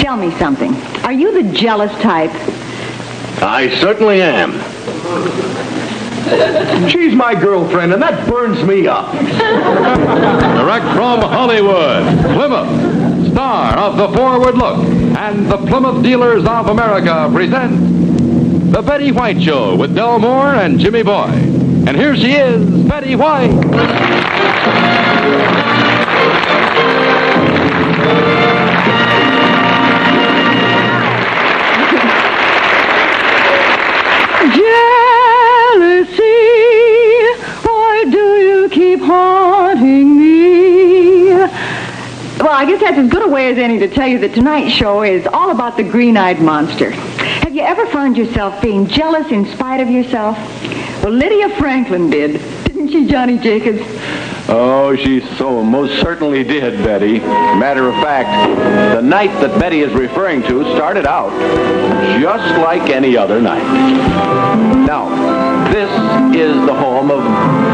Tell me something. Are you the jealous type? I certainly am. She's my girlfriend, and that burns me up. Direct from Hollywood, Plymouth, star of The Forward Look, and the Plymouth Dealers of America present The Betty White Show with Del Moore and Jimmy Boy. And here she is, Betty White. Haunting me. Well, I guess that's as good a way as any to tell you that tonight's show is all about the green-eyed monster. Have you ever found yourself being jealous in spite of yourself? Well, Lydia Franklin did. Didn't she, Johnny Jacobs? Oh, she so most certainly did, Betty. Matter of fact, the night that Betty is referring to started out just like any other night. Now, this is the home of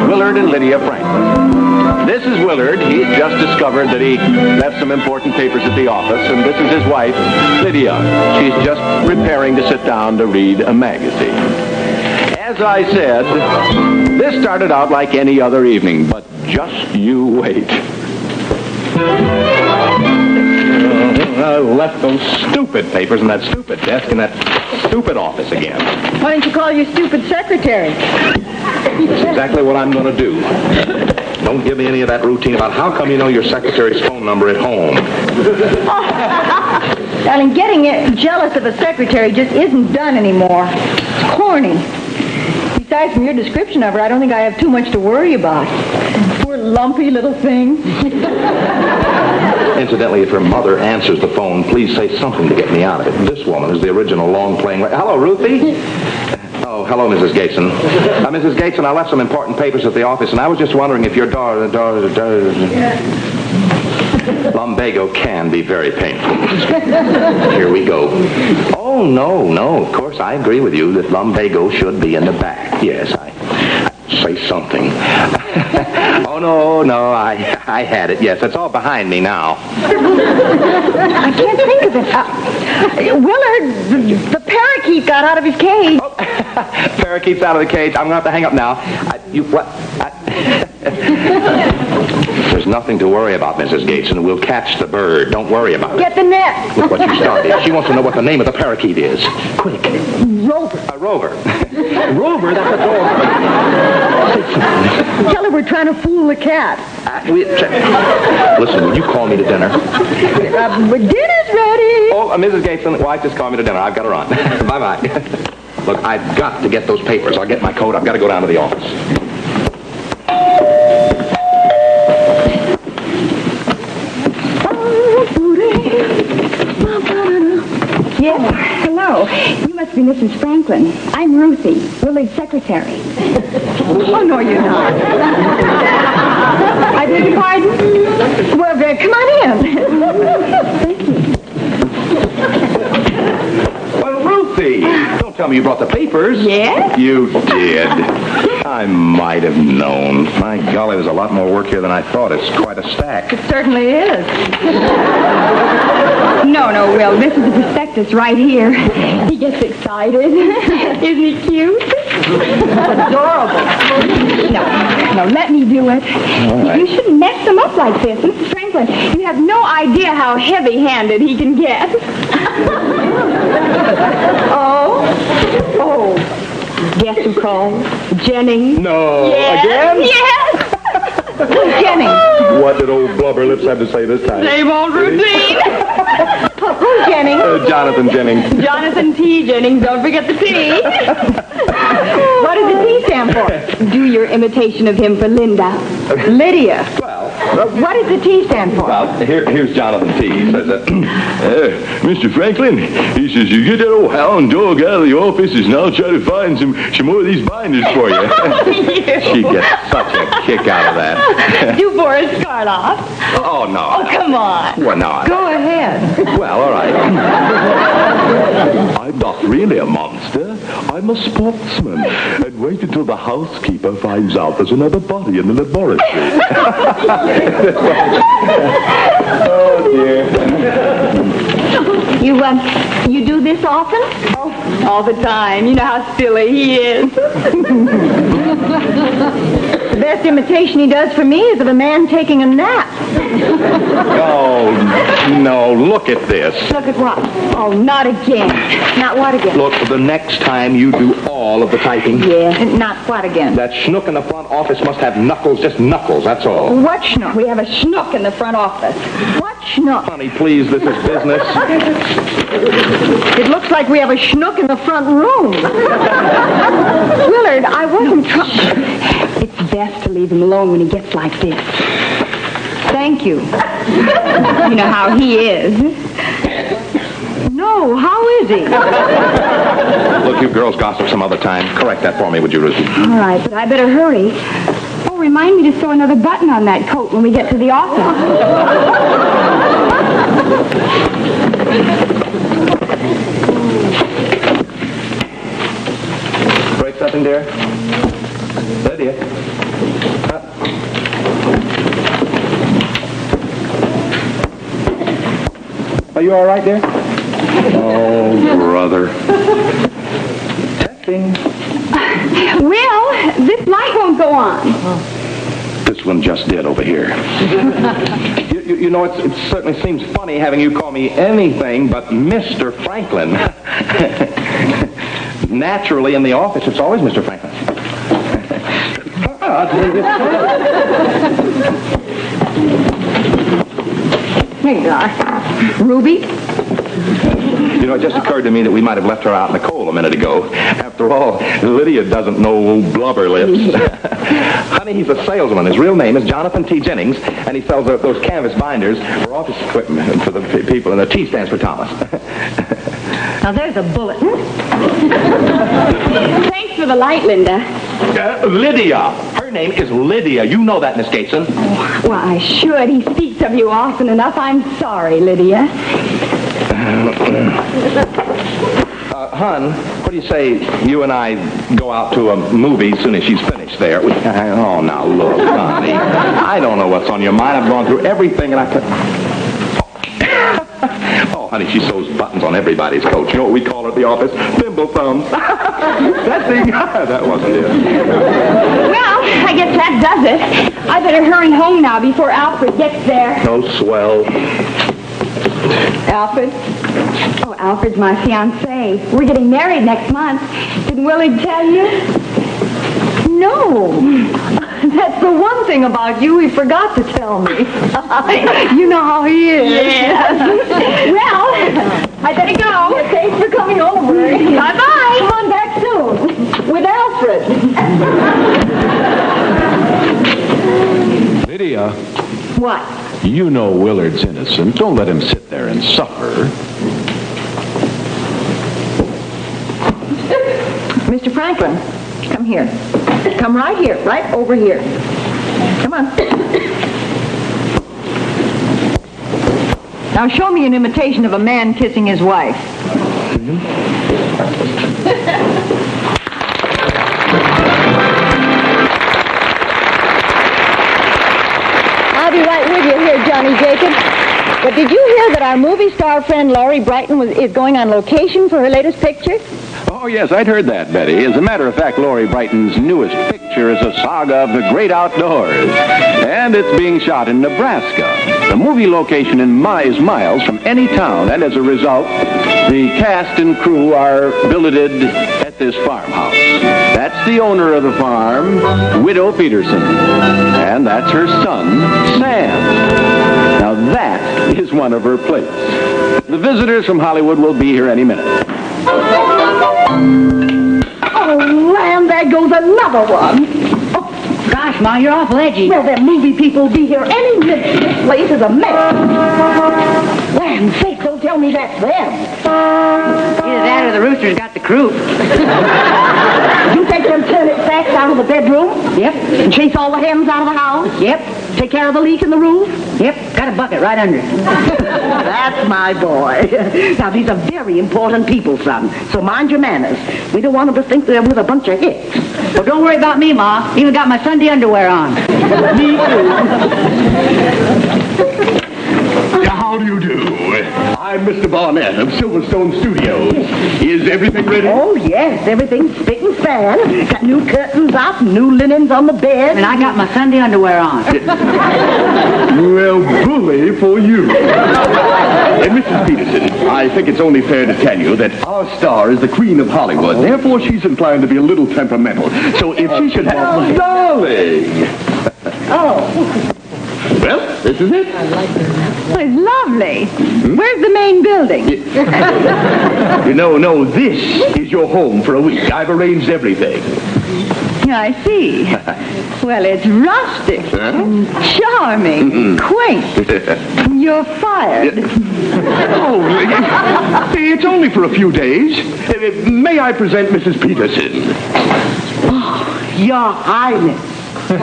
Willard and Lydia Franklin. This is Willard. He's just discovered that he left some important papers at the office, and this is his wife, Lydia. She's just preparing to sit down to read a magazine. As I said, this started out like any other evening, but just you wait. I left those stupid papers in that stupid desk in that stupid office again. Why don't you call your stupid secretary? That's exactly what I'm going to do. Don't give me any of that routine about how come you know your secretary's phone number at home. Darling, getting jealous of a secretary just isn't done anymore. It's corny. Besides, from your description of her, I don't think I have too much to worry about. Poor lumpy little thing. Incidentally, if her mother answers the phone, please say something to get me out of it. This woman is the original long-playing... Hello, Ruthie? Oh, hello, Mrs. Gateson. Mrs. Gateson, I left some important papers at the office, and I was just wondering if your lumbago can be very painful. Here we go. Oh, no, of course, I agree with you that lumbago should be in the back. Yes, I say something. Oh, no, I had it. Yes, it's all behind me now. I can't think of it. Willard, the parakeet got out of his cage. Oh, parakeet's out of the cage. I'm going to have to hang up now. There's nothing to worry about, Mrs. Gateson. We'll catch the bird. Don't worry about it. Get the net. Look what you started. She wants to know what the name of the parakeet is. Quick. Rover. A rover. Rover? That's a dog. Tell her we're trying to fool the cat. Listen, will you call me to dinner? Dinner's ready. Oh, Mrs. Gateson, wife just called me to dinner. I've got to run. Bye-bye. Look, I've got to get those papers. I'll get my coat. I've got to go down to the office. Yes, hello. You must be Mrs. Franklin. I'm Ruthie, Willard's secretary. Oh, no, you're not. I beg your pardon? Well, come on in. Thank you. Well, Ruthie, don't tell me you brought the papers. Yes? You did. I might have known. My golly, there's a lot more work here than I thought. It's quite a stack. It certainly is. No, Will. This is the prospectus right here. He gets excited. Isn't he cute? Adorable. No, let me do it. Right. You shouldn't mess him up like this. Mrs. Franklin, you have no idea how heavy-handed he can get. Oh. Guess who called? Jennings. No. Yes. Again? Yes. Who's Jennings? What did old Blubber Lips have to say this time? Same old routine. Who's Jennings? Jonathan Jennings. Jonathan T. Jennings. Don't forget the T. What does the T stand for? Do your imitation of him for Linda. Lydia. Well, what does the T stand for? Well, here's Jonathan T. He says, Mr. Franklin, he says, you get that old hound dog out of the office and I'll try to find some more of these binders for you. She gets such a kick out of that. Do Boris Karloff. Oh, no. Oh, come on. Well, no. Go ahead. Well, all right. I'm not really a monster. I'm a sportsman. And wait until the housekeeper finds out there's another body in the laboratory. Oh, dear. You do this often? Oh, all the time. You know how silly he is. The best imitation he does for me is of a man taking a nap. Oh, no, look at this. Look at what? Oh, not again. Not what again? Look, the next time you do all of the typing. Yeah, not what again? That schnook in the front office must have knuckles, just knuckles, that's all. What schnook? We have a schnook in the front office. What schnook? Honey, please, this is business. It looks like we have a schnook in the front room. Willard, I wasn't trying. It's best to leave him alone when he gets like this. Thank you. You know how he is. No, how is he? Look, you girls gossip some other time. Correct that for me, would you, Ruthie? All right, but I better hurry. Oh, remind me to sew another button on that coat when we get to the office. Break something, dear? Lydia? Are you all right, dear? Oh, brother. Testing. Will, this light won't go on. This one just did over here. You know, it certainly seems funny having you call me anything but Mr. Franklin. Naturally, in the office, it's always Mr. Franklin. Here you are. Ruby? You know, it just occurred to me that we might have left her out in the cold a minute ago. After all, Lydia doesn't know blubber lips. Honey, he's a salesman. His real name is Jonathan T. Jennings, and he sells those canvas binders for office equipment for the people, and the T stands for Thomas. Now, there's a bulletin. Thanks for the light, Linda. Lydia. Her name is Lydia. You know that, Miss Gateson. Oh, well, I should. He speaks of you often enough. I'm sorry, Lydia. Hun, what do you say you and I go out to a movie as soon as she's finished there? Oh, now look, honey. I don't know what's on your mind. I've gone through everything and I could... Oh, honey, she sews buttons on everybody's coat. You know what we call her at the office? Thimble thumbs. That thing, that wasn't it. Well, I guess that does it. I better hurry home now before Alfred gets there. Oh, swell. Alfred? Oh, Alfred's my fiancé. We're getting married next month. Didn't Willard tell you? No. That's the one thing about you he forgot to tell me. You know how he is. Yes. Well, I better go. Thanks for coming over. Bye-bye. Come on back soon. With Alfred. Lydia, What? you know Willard's innocent. Don't let him sit there and suffer. Mr. Franklin, come here. Come right here, right over here. Come on. Now show me an imitation of a man kissing his wife. I'll be right with you here, Johnny Jacob. But did you hear that our movie star friend Laurie Brighton is going on location for her latest picture? Oh, yes, I'd heard that, Betty. As a matter of fact, Laurie Brighton's newest picture is a saga of the great outdoors. And it's being shot in Nebraska. The movie location is miles from any town, and as a result, the cast and crew are billeted at this farmhouse. That's the owner of the farm, Widow Peterson. And that's her son, Sam. Now that is one of her plates. The visitors from Hollywood will be here any minute. Oh, land, there goes another one. Oh, gosh, Ma, you're awful edgy. Well, them movie people will be here any minute. This place is a mess. Land sakes, don't tell me that's them. Either that or the rooster's got the croup. You take them turnip sacks out of the bedroom? Yep. And chase all the hens out of the house? Yep. Take care of the leak in the roof? Yep. Got a bucket right under it. That's my boy. Now, these are very important people, son. So mind your manners. We don't want them to think they're with a bunch of hicks. Well, don't worry about me, Ma. Even got my Sunday underwear on. Me too. Now, How do you do? I'm Mr. Barnett of Silverstone Studios. Is everything ready? Oh, yes, everything's spick and span. Got new curtains up, new linens on the bed. And I got my Sunday underwear on. Well, bully for you. And Mrs. Peterson, I think it's only fair to tell you that our star is the queen of Hollywood. Therefore, she's inclined to be a little temperamental. So if she should have... Darling! Oh, Well, this is it. Oh, it's lovely. Where's the main building? No, this is your home for a week. I've arranged everything. I see. Well, it's rustic, charming, quaint. You're fired. Oh, it's only for a few days. May I present Mrs. Peterson? Your Highness. Sweet.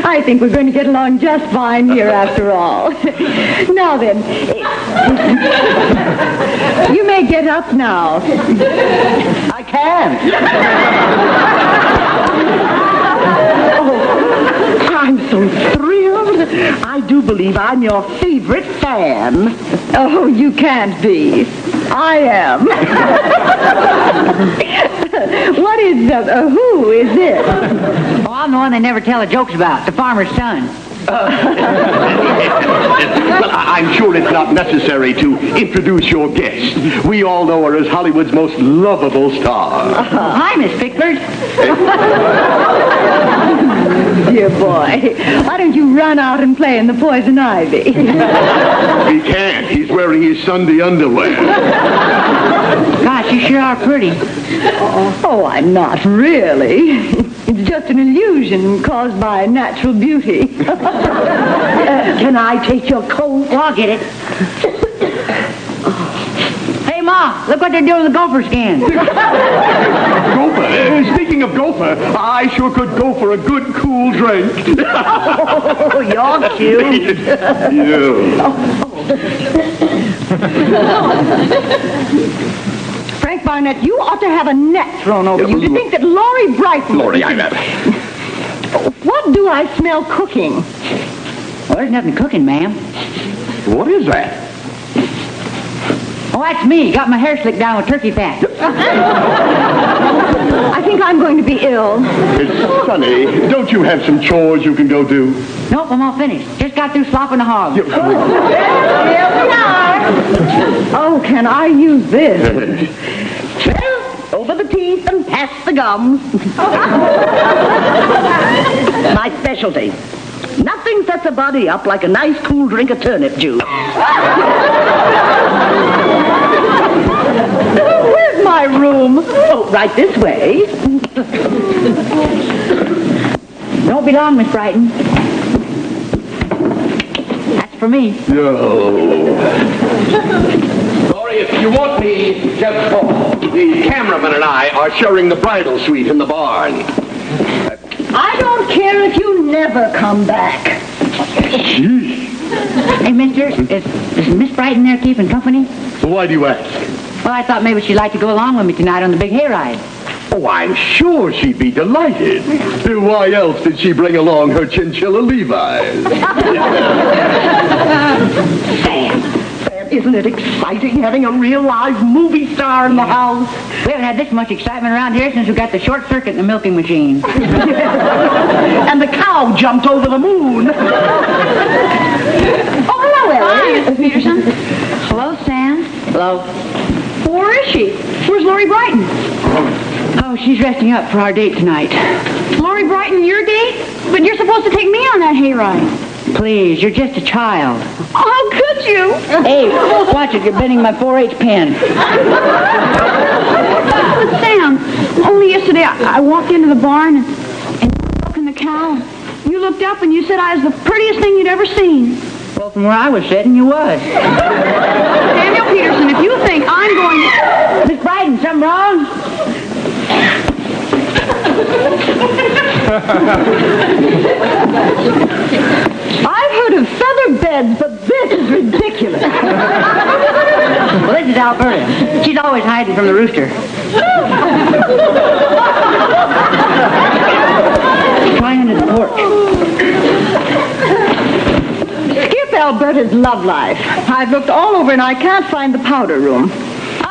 I think we're going to get along just fine here after all. Now then, you may get up now. I can. Oh, I'm so thrilled. I do believe I'm your favorite fan. Oh, you can't be. I am. What is who is this? Oh, I'm the one they never tell the jokes about, the farmer's son. Well, I'm sure it's not necessary to introduce your guest. We all know her as Hollywood's most lovable star. Hi, Miss Pickford. Dear boy, why don't you run out and play in the poison ivy? He can't. He's wearing his Sunday underwear. Gosh, you sure are pretty. Oh, I'm not really. It's just an illusion caused by natural beauty. Can I take your coat? Well, I'll get it. Hey, Ma, look what they're doing with the gopher skins. Gopher. Speaking of gopher, I sure could go for a good cool drink. Oh, you're cute. Frank Barnett, you ought to have a net thrown over you to think that Laurie Brighton... Laurie, I'm at What do I smell cooking? Well, there's nothing cooking, ma'am. What is that? Oh, that's me. Got my hair slicked down with turkey fat. I think I'm going to be ill. It's Sonny. Don't you have some chores you can go do? Nope, I'm all finished. Just got through slopping the hog. Here we are. Oh, can I use this? Well, over the teeth and past the gums. My specialty. Nothing sets a body up like a nice cool drink of turnip juice. Where's my room? Oh, right this way. Don't be long, Miss Brighton. That's for me. Sorry, if you want me, just call. The cameraman and I are sharing the bridal suite in the barn. I don't care if you never come back. Hey, mister, is Miss Brighton there keeping company? Why do you ask? Well, I thought maybe she'd like to go along with me tonight on the Big Hayride. Oh, I'm sure she'd be delighted. Why else did she bring along her chinchilla Levi's? Sam, isn't it exciting having a real live movie star in the house? We haven't had this much excitement around here since we got the short circuit in the milking machine. And the cow jumped over the moon. Oh, hello, Ellie. Hi, Mrs. Peterson. Hello, Sam. Hello. Where is she? Where's Laurie Brighton? Oh, she's resting up for our date tonight. Laurie Brighton, your date? But you're supposed to take me on that hayride. Please, you're just a child. How could you? Hey, watch it. You're bending my 4-H pen. Sam, only yesterday I walked into the barn and milking the cow. You looked up and you said I was the prettiest thing you'd ever seen. Well, from where I was sitting, you was. Samuel Peterson, if you think I'm going to... Miss Brighton, something wrong? I've heard of feather beds, but this is ridiculous. Well, this is Alberta. She's always hiding from the rooster. Try under the porch. Alberta's love life? I've looked all over and I can't find the powder room.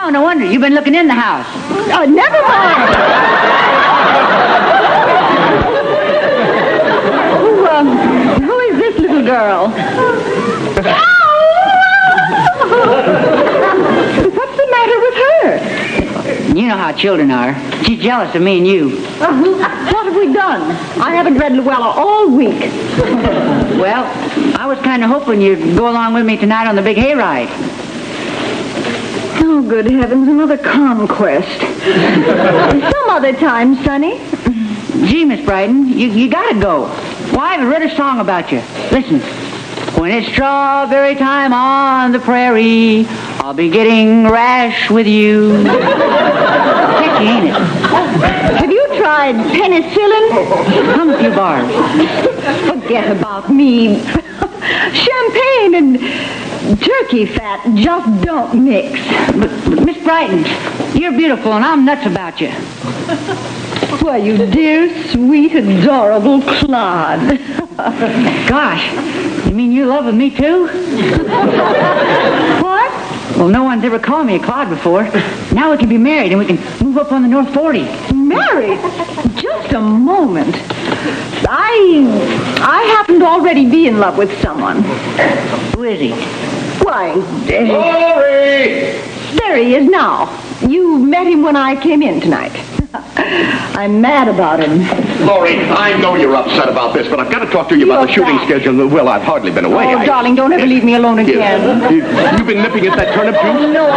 Oh, no wonder. You've been looking in the house. Oh, never mind. Who is this little girl? What's the matter with her? You know how children are. She's jealous of me and you. What have we done? I haven't read Luella all week. Well, I was kind of hoping you'd go along with me tonight on the Big Hayride. Oh, good heavens, another conquest. Some other time, Sonny. Gee, Miss Brighton, you gotta go. Why, I've read a song about you. Listen. When it's strawberry time on the prairie, I'll be getting rash with you. Catchy, ain't it? Have you tried penicillin? Come a few bars. Forget about me. Champagne and turkey fat just don't mix. But Miss Brighton, you're beautiful and I'm nuts about you. Why, you dear, sweet, adorable clod. Gosh, you mean you're loving me too? What? Well, no one's ever called me a clod before. Now we can be married and we can move up on the North 40. Married? Just a moment. I happen to already be in love with someone. Who is he? Why, Laurie! there he is now. You met him when I came in tonight. I'm mad about him. Laurie, I know you're upset about this, but I've got to talk to you about the shooting schedule. Well, I've hardly been away. Oh, darling, don't ever leave me alone again. You've been nipping at that turnip juice? No,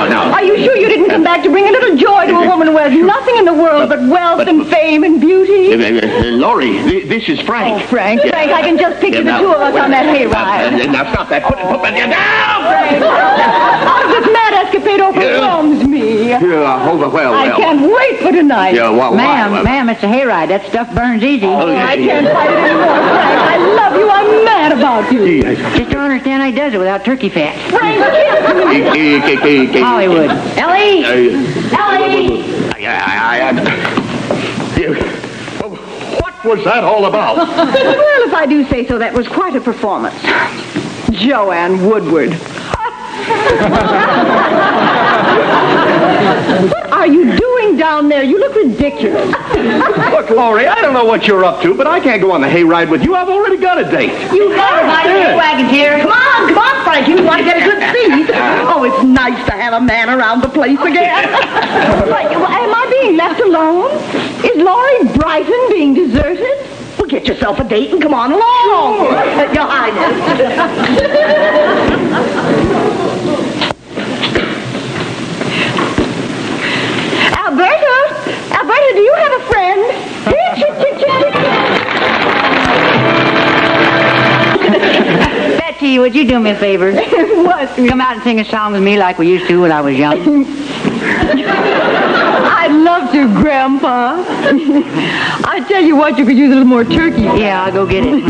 Now. Are you sure you didn't come back to bring a little joy to a woman who has nothing in the world but wealth and fame and beauty? Laurie, this is Frank. Oh, Frank, I can just picture the two of us on that hayride. Now, stop that. Put that down. This mad escapade overwhelms me. Well. I can't wait for tonight. Yeah, Ma'am, it's a hayride. That stuff burns easy. I can't fight it anymore, Frank. I love you. I'm mad about you. Just don't understand how he does it without turkey fat. Frank, kiss me. Hollywood. Ellie! Ellie! What was that all about? Well, if I do say so, that was quite a performance. Joanne Woodward. What are you doing down there? You look ridiculous. Look, Laurie, I don't know what you're up to, but I can't go on the hayride with you. I've already got a date. You have my wagon here. Come on, Frank. You want to get a good seat. Oh, it's nice to have a man around the place again. Am I being left alone? Is Laurie Brighton being deserted? Well, get yourself a date and come on along. Your Highness. Alberta, do you have a friend? Betsy, would you do me a favor? What? Come out and sing a song with me like we used to when I was young. I'd love to, Grandpa. I tell you what, you could use a little more turkey. Yeah, I'll go get it.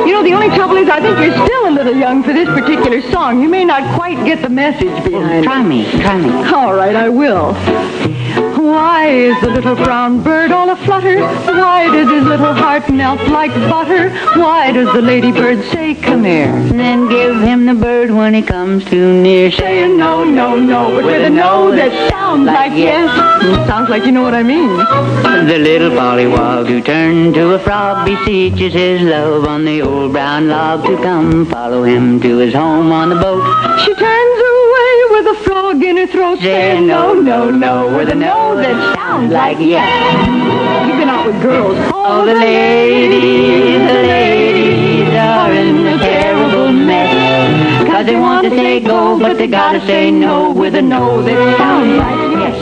You know, the only trouble is I think you're still a little young for this particular song. You may not quite get the message behind Try me. All right, I will. Why is the little brown bird all aflutter? Why does his little heart melt like butter? Why does the ladybird say, come here? Then give him the bird when he comes too near. Saying no, but with a no that sounds like yes. Sounds like you know what I mean. The little pollywog who turned to a frog beseeches his love on the old brown log to come follow him to his home on the boat. She turns away with a frog in her throat, saying no, with a no that sounds like yes. You've been out with girls. Oh, the ladies are in a terrible mess. 'Cause they want to say go, but they gotta say no with a no that sounds like yes.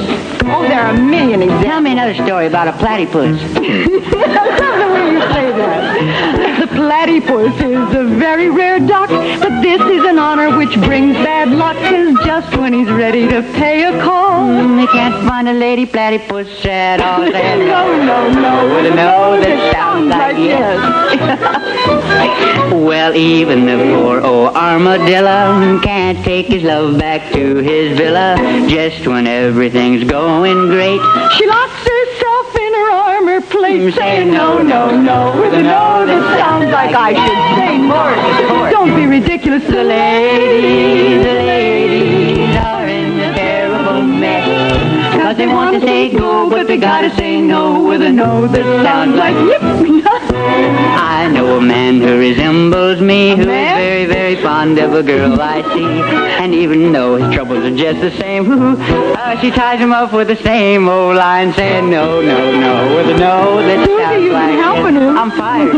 Oh, there are a million examples. Tell me another story about a platypus. I love the way you say that. The platypus is a very rare duck, but this is an honor which brings bad luck, 'cause just when he's ready to pay a call, They can't find a lady platypus at all. no, with a no that sounds like yes. Well, even the poor old armadillo can't take his love back to his villa just when everything's going great. She locks herself in her armor plate same. Say no, no, no, with a no that sounds like I should say more. Don't be ridiculous. The ladies are in a terrible mess. Cause they want to say go, but they gotta say no with a no that sounds like yip. I know a man who resembles me, who is very, very fond of a girl I see. And even though his troubles are just the same, she ties him up with the same old line, saying no, no, no, with a no that sounds you've like been helping him. I'm fired.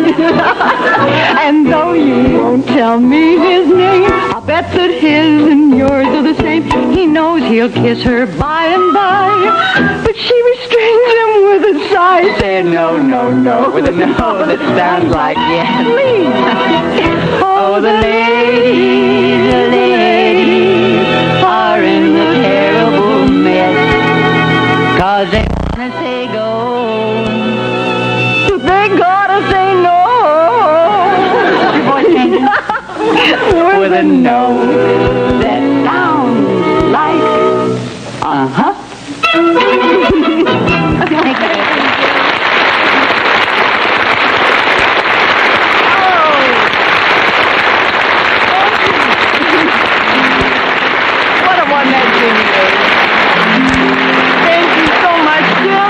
And though you won't tell me his name, I'll bet that his and yours are the same. He knows he'll kiss her by and by, but she restrains him with a sigh, saying no, no, no, With a no that sounds like yes. please. Oh, the ladies are in a terrible mess. Cause they wanna say go. They gotta say no. Your voice changing. With a no that sounds like Uh-huh. What a one that Jimmy is. Thank you so much, Jim.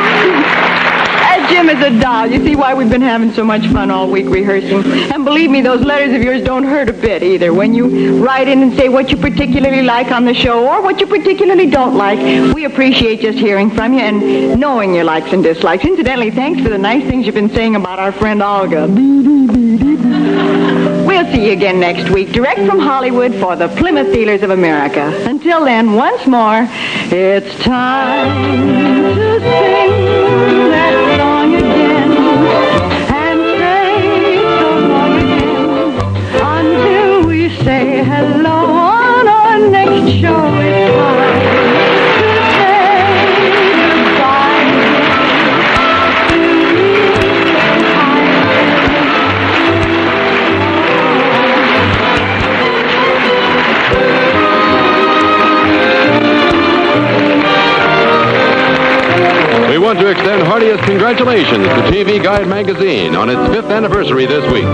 Jim is a doll. You see why we've been having so much fun all week rehearsing. And believe me, those letters of yours don't hurt a bit either. When you write in and say what you particularly like on the show or what you particularly don't like, we appreciate just hearing from you and knowing your likes and dislikes. Incidentally, thanks for the nice things you've been saying about our friend Olga. We'll see you again next week, direct from Hollywood for the Plymouth Dealers of America. Until then, once more, it's time to sing that song again and say so long again until we say hello on our next show. It's time to say goodbye to you. We want to extend heartiest congratulations to TV Guide magazine on its 5th anniversary this week.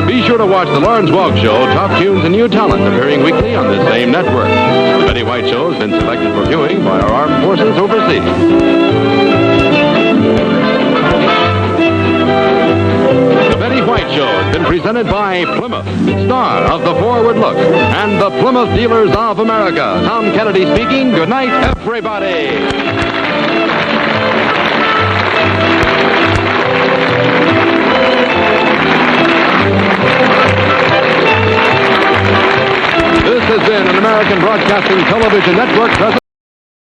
Be sure to watch The Lawrence Welk Show, top tunes and new talent appearing weekly on this same network. The Betty White Show has been selected for viewing by our armed forces overseas. The Betty White Show has been presented by Plymouth, star of The Forward Look, and the Plymouth Dealers of America. Tom Kennedy speaking. Good night, everybody. This has been an American Broadcasting Television Network presentation.